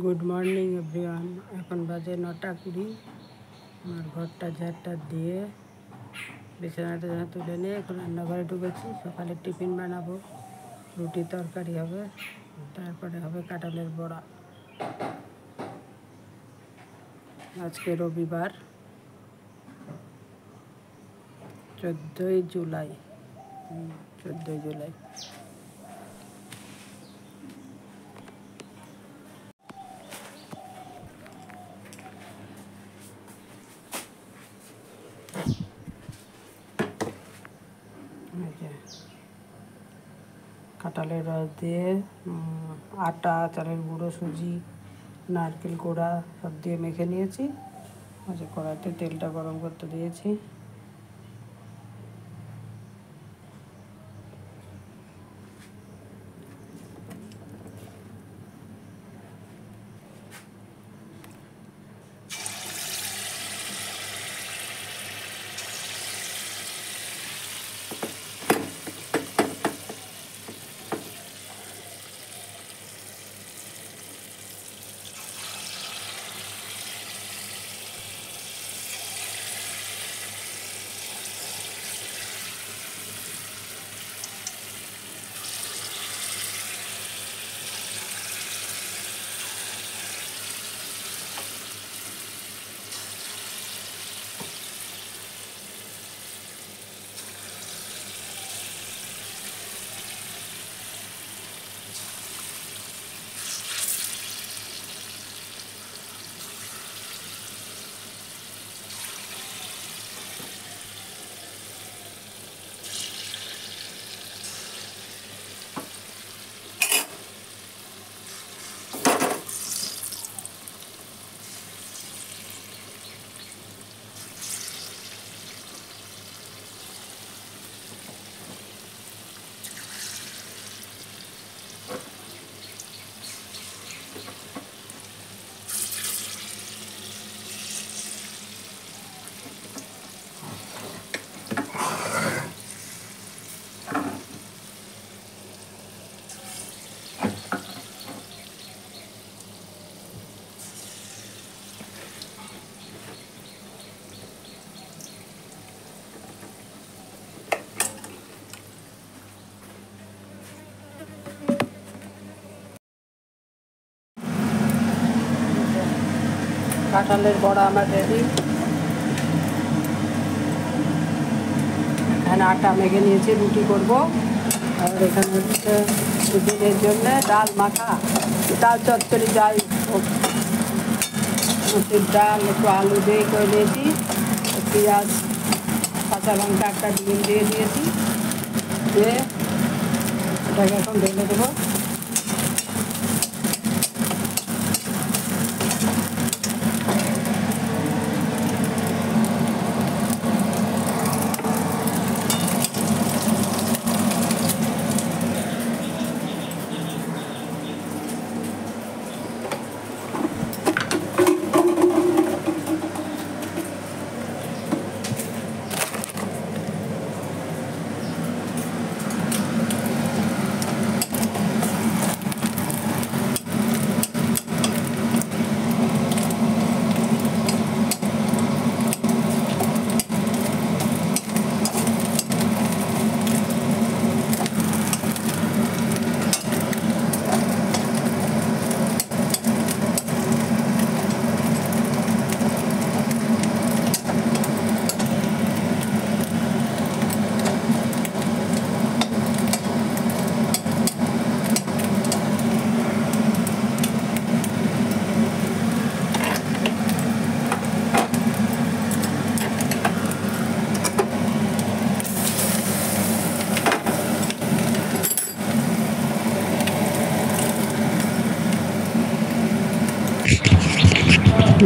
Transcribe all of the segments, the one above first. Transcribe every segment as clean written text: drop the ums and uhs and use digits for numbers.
Good morning everyone. এখন বাজে 9:20। আমার ঘরটা ঝাড়টা দিয়ে বিছানাটা তুলে নিয়ে এখন রান্নাঘরে ঢুকেছি। সকালে টিফিন বানাবো, রুটি তরকারি হবে, তারপরে হবে কাঁঠালের বড়া। আজকে রবিবার 14 জুলাই। কাঁঠালের রস দিয়ে আটা, চালের গুঁড়ো, সুজি, নারকেল কোড়া সব দিয়ে মেখে নিয়েছি। কড়াইতে তেলটা গরম করতে দিয়েছি। কাঁঠালের বড়া আমার রেডি। এখানে আটা মেখে নিয়েছি, রুটি করব। আর এখানে হচ্ছে টিফিনের জন্য ডাল মাখা, ডাল চচ্চড়ি যাই হোক, মুসুর ডাল, একটু আলু দিয়ে করে নিয়েছি, পেঁয়াজ, কাঁচা লঙ্কা, একটা ডিম দিয়ে দিয়েছি, দিয়ে এটাকে এখন ঢেলে দেবো।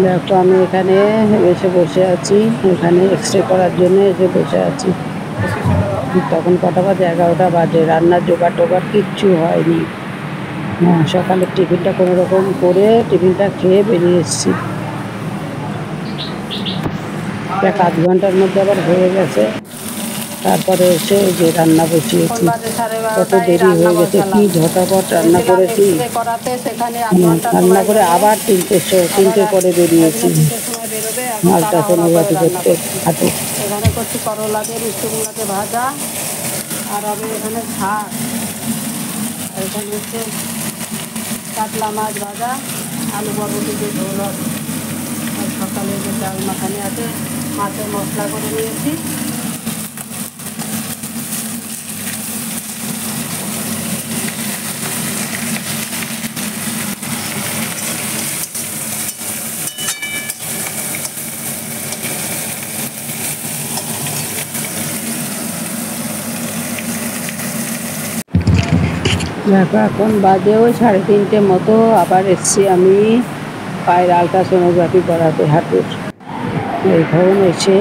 দেখো আমি এখানে এসে বসে আছি, এখানে এক্সরে করার জন্য এসে বসে আছি। তখন কটা বাজে? 11টা বাজে। রান্নার জোগাড় টোগাড় কিচ্ছু হয়নি। হ্যাঁ, সকালের টিফিনটা কোনো রকম করে টিফিনটা খেয়ে বেরিয়ে এসেছি। এক আধ ঘন্টার মধ্যে আবার হয়ে গেছে। তারপরে এসে এই যে রান্না এখন বসিয়েছি। বাজে কত 12:30 দেরি রান্না হয়ে গেছে, কি বসালাম। ঝটাপট রান্না গেছিলাম করেছি। এক্সরে করাতে, সেখানে 8 ঘন্টা রান্না সময় করে গেল। আবার আবার 3টে করে বেরিয়েছি এখানে 3টের সময় বেরোবে। এখন তাড়াহুড়া করে আলট্রাসোনোগ্রাফি রান্না করতে করছি। হাঁটু। এখানে করছি করলা দিয়ে মিষ্টি কুমড়াতে ভাজা, আর হবে এখানে শাক, আর এখানে হচ্ছে কাতলা মাছ ভাজা, আলু বরবটি দিয়ে ঝোল হবে। আর সকালে যে ডাল মাখানি আছে, মাছের মশলা করে নিয়েছি। দেখো এখন বাজে ওই 3:30 মতো। আবার এসছি আমি পায়ের আলট্রাসোনোগ্রাফি করাতে হাঁটুর। এখন এসে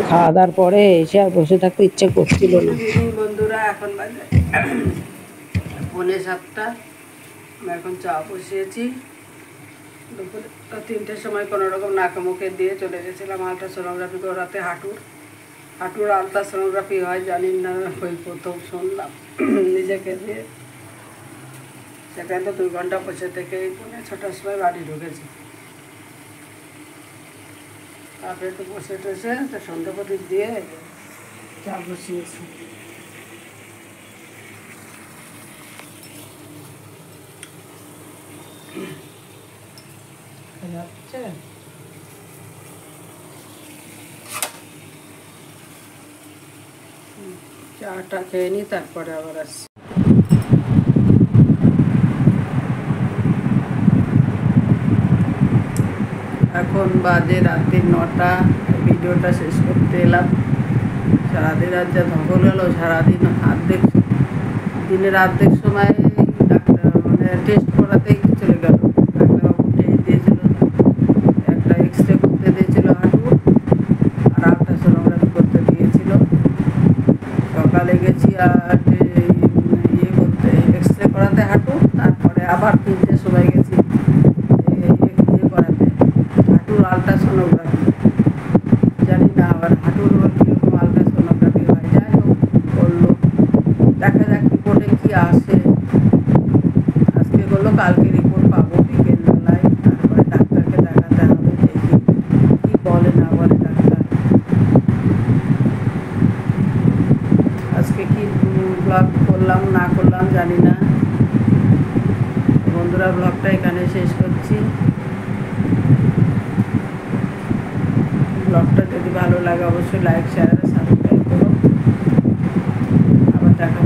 খাওয়া দাওয়ার পরে এসে আর বসে থাকতে ইচ্ছে করছিল না। বন্ধুরা, এখন বাজে 6:45। আমি এখন চা বসিয়েছি। দুপুরে 3টের সময় কোনোরকম নাকে মুখে দিয়ে চলে গেছিলাম আলট্রাসোনোগ্রাফি করাতে হাঁটুর আলট্রাসোনোগ্রাফি হয় জানি না, ওই প্রথম শুনলাম নিজেকে দিয়ে। সেখানে তো 2 ঘন্টা বসে থেকে 5:45 সময় বাড়ি ঢুকেছি। তারপরে একটু বসে টসে সন্ধ্যা প্রদীপ দিয়ে চা বসিয়েছি। যাচ্ছে চাটা খেয়ে নিই, তারপরে আবার আসছি। এখন বাজে রাত্রি 9টা। ভিডিওটা শেষ করতে এলাম। সারাদিন আর যা ধকল হলো, সারাদিন দিনের অর্ধেক সময় ডাক্তার টেস্ট করাতেই চলে গেল। ডাক্তারবাবু টেস্ট দিয়েছিল, একটা এক্সরে করতে দিয়েছিল হাঁটুর, আর আলট্রাসোনোগ্রাফি করতে দিয়েছিল। সকালে গেছি আর ইয়ে করতে, এক্সরে করাতে হাঁটুর, তারপরে আবার 3টের সময় গেছি ইয়ে করাতে হাঁটুর আলট্রাসোনোগ্রাফি। জানি না আবার হাঁটুর কীরকম আলট্রাসোনোগ্রাফি হয়। যাই হোক, করলো, দেখা যাক রিপোর্টে কী আসে। আজকে বললো কালকে রিপোর্ট পাবো বিকেলবেলায়, তারপরে ডাক্তারকে দেখাতে হবে, দেখি কী বলে না বলে ডাক্তার। আজকে কি ব্লগ করলাম না করলাম জানি না। বন্ধুরা, ব্লগটা এখানে শেষ করছি। ব্লগটা যদি ভালো লাগে অবশ্যই লাইক, শেয়ার আর সাবস্ক্রাইব করো। আবার দেখা